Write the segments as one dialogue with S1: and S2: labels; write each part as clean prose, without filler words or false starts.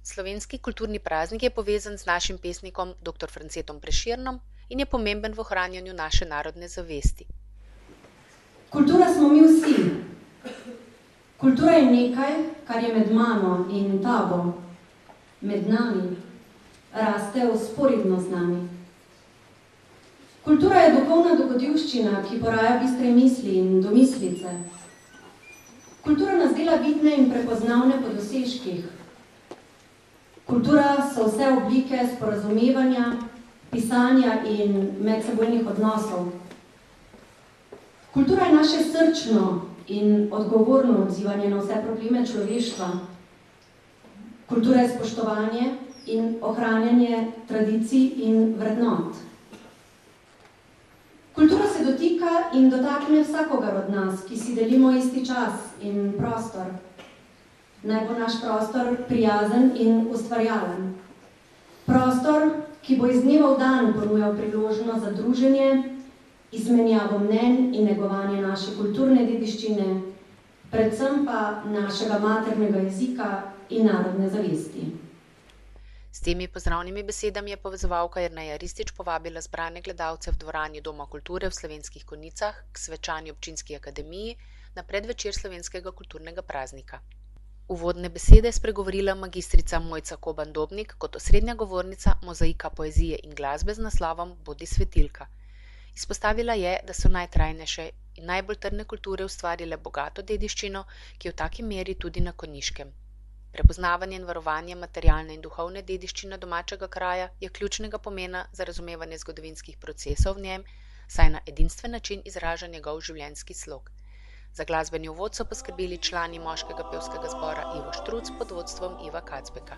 S1: Slovenski kulturni praznik je povezan z našim pesnikom dr. Francetom Prešernom in je pomemben v ohranjanju naše narodne zavesti.
S2: Kultura smo mi vsi. Kultura je nekaj, kar je med mano in tabo, med nami, raste vzporedno z nami. Kultura je duhovna dogodivščina, ki poraja bistre misli in domislice. Kultura nas dela vidne in prepoznavne po dosežkih. Kultura so vse oblike sporazumevanja, pisanja in medsebojnih odnosov. Kultura je naše srčno in odgovorno odzivanje na vse probleme človeštva. Kultura je spoštovanje in ohranjanje tradicij in vrednot. Kultura se dotika in dotakne vsakogar od nas, ki si delimo isti čas in prostor. Naj bo naš prostor prijazen in ustvarjalen. Prostor, ki bo iz dneva v dan ponujal priložnost za druženje, izmenjavo mnenj in negovanje naše kulturne dediščine, predvsem pa našega maternega jezika in narodne zavesti.
S1: S temi pozdravnimi besedami je povezovalka Jerneja Ristič povabila zbrane gledalce v dvorani Doma kulture v Slovenskih Konjicah k svečani občinski akademiji na predvečer slovenskega kulturnega praznika. Uvodne besede je spregovorila magistrica Mojca Koban Dobnik kot osrednja govornica mozaika poezije in glasbe z naslovom Bodi svetilka. Izpostavila je, da so najtrajnejše in najbolj trdne kulture ustvarile bogato dediščino, ki je v taki meri tudi na Konjiškem. Prepoznavanje in varovanje materialne in duhovne dediščine domačega kraja je ključnega pomena za razumevanje zgodovinskih procesov v njem, saj na edinstven način izraža njegov življenjski slog. Za glasbeni uvod so poskrbeli člani moškega pevskega zbora Ivo Štruc pod vodstvom Iva Kacbeka.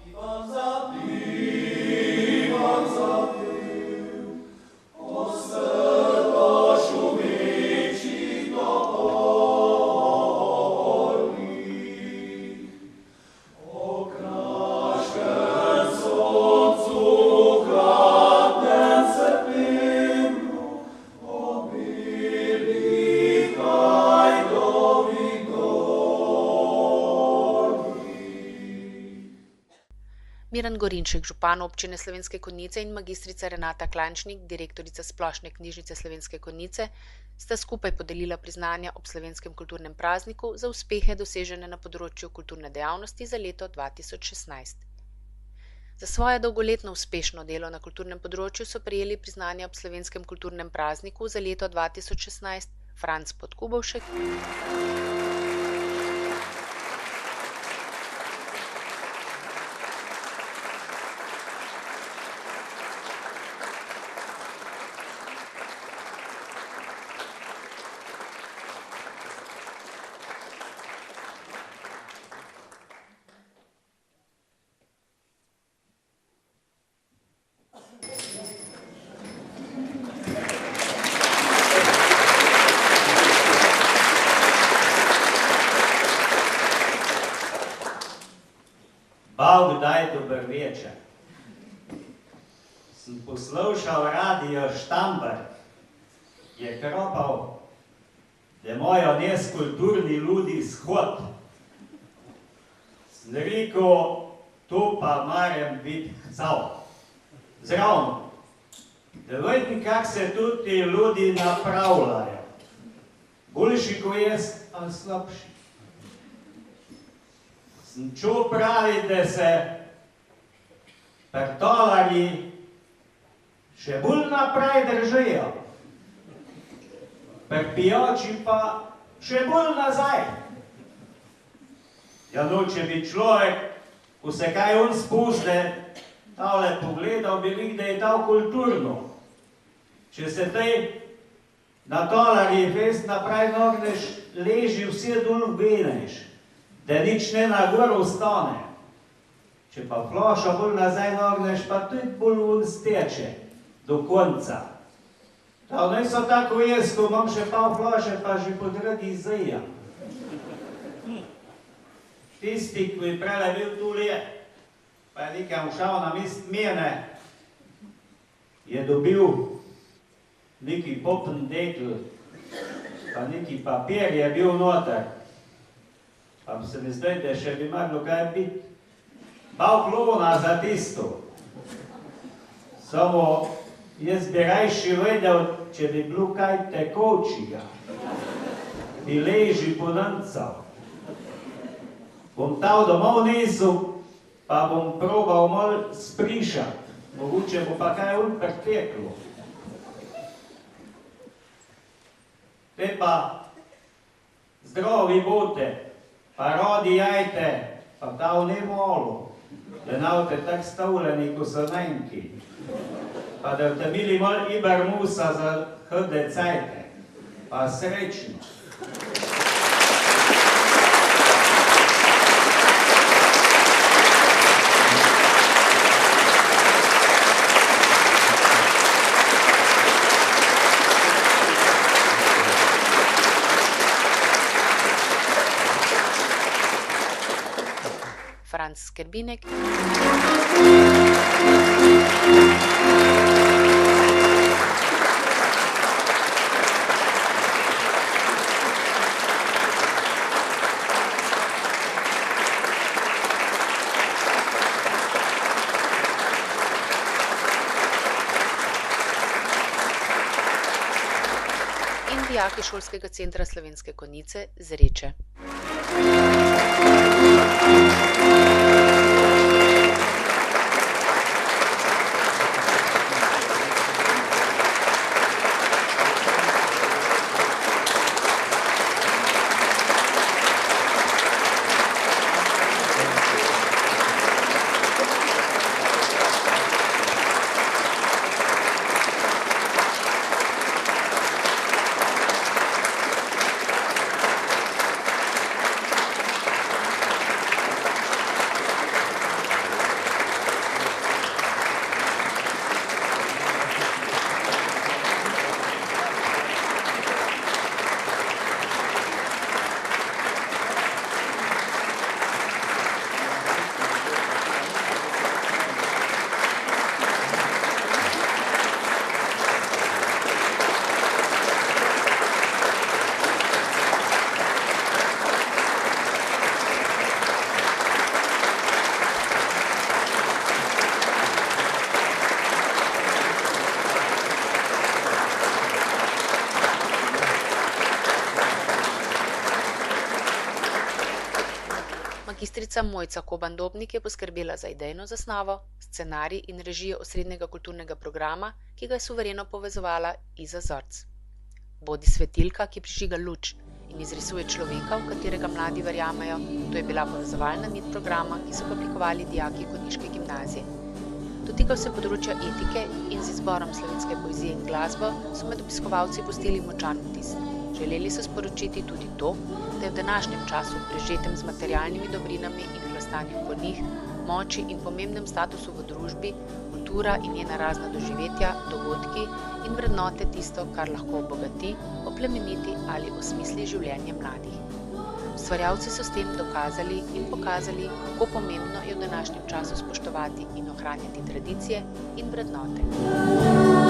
S1: Miran Gorinšek, župan občine Slovenske Konjice in magistrica Renata Klančnik, direktorica Splošne knjižnice Slovenske Konjice, sta skupaj podelila priznanja ob slovenskem kulturnem prazniku za uspehe dosežene na področju kulturne dejavnosti za leto 2016. Za svoje dolgoletno uspešno delo na kulturnem področju so prejeli priznanja ob slovenskem kulturnem prazniku za leto 2016 Franc Podkubovšek,
S3: Bog daj dober večer. Sem poslušal radio Štamber, je kropal, da imajo neskulturni ljudi shod. Sem rekel, to pa marem biti hcal. Zravno, da vidim, kak se tudi ti ljudi napravljajo. Boljši ko jaz, ali slabši. Sem čul pravi, da se pertolarji še bolj naprej držijo, perpijoči pa še bolj nazaj. Ja, no, če bi človek, ko se kaj on spuste, tale pogledal, bi videl, da je to kulturno. Če se tej na tolarji fest naprej nogneš, leži vse dol veneš, da nič ne na gor ostane. Če pa flašo bolj nazaj nogneš, pa tudi bolj ven steče, do konca. To niso tako jaz, ko imam še pol flaše, pa že podredi zija. Tisti, ki je prele bil tule, pa je nekaj šel na mest mene, je dobil neki popen dekl, pa neki papir je bil noter. Pa se mi zdaj, da še bi moglo kaj biti. dal klona za tisto. Samo jaz bi rajši vedel, če bi bilo kaj tekočega, bi leži ponancal. Bom tal domov nesel, pa bom probal malo sprišati. Mogoče bo pa kaj preteklo. Te pa zdravi bote, pa rodi jajte, pa tal ne molo, da navte tak stavljeni, ko so menjki. Pa da te bili malo iber musa za hode cajte, pa srečno.
S1: Franc Skerbinek. In dijaki Šolskega centra Slovenske Konjice z Reče. Magistrica Mojca Koban-Dobnik je poskrbela za idejno zasnovo, scenarij in režijo osrednjega kulturnega programa, ki ga je suvereno povezovala Iza Zorc. Bodi svetilka, ki prižiga luč in izrisuje človeka, v katerega mladi verjamejo, to je bila povezovalna nit programa, ki so ga oblikovali dijaki Konjiške gimnazije. Dotikal se področja etike in z izborom slovenske poezije in glasbo so med obiskovalci pustili močan vtis. Želeli so sporočiti tudi to, da je v današnjem času, prežetem z materialnimi dobrinami in hlastanjem po njih, moči in pomembnem statusu v družbi, kultura in njena razna doživetja, dogodki in vrednote tisto, kar lahko obogati, oplemeniti ali osmisli življenje mladih. Ustvarjalci so s tem dokazali in pokazali, kako pomembno je v današnjem času spoštovati in ohranjati tradicije in vrednote.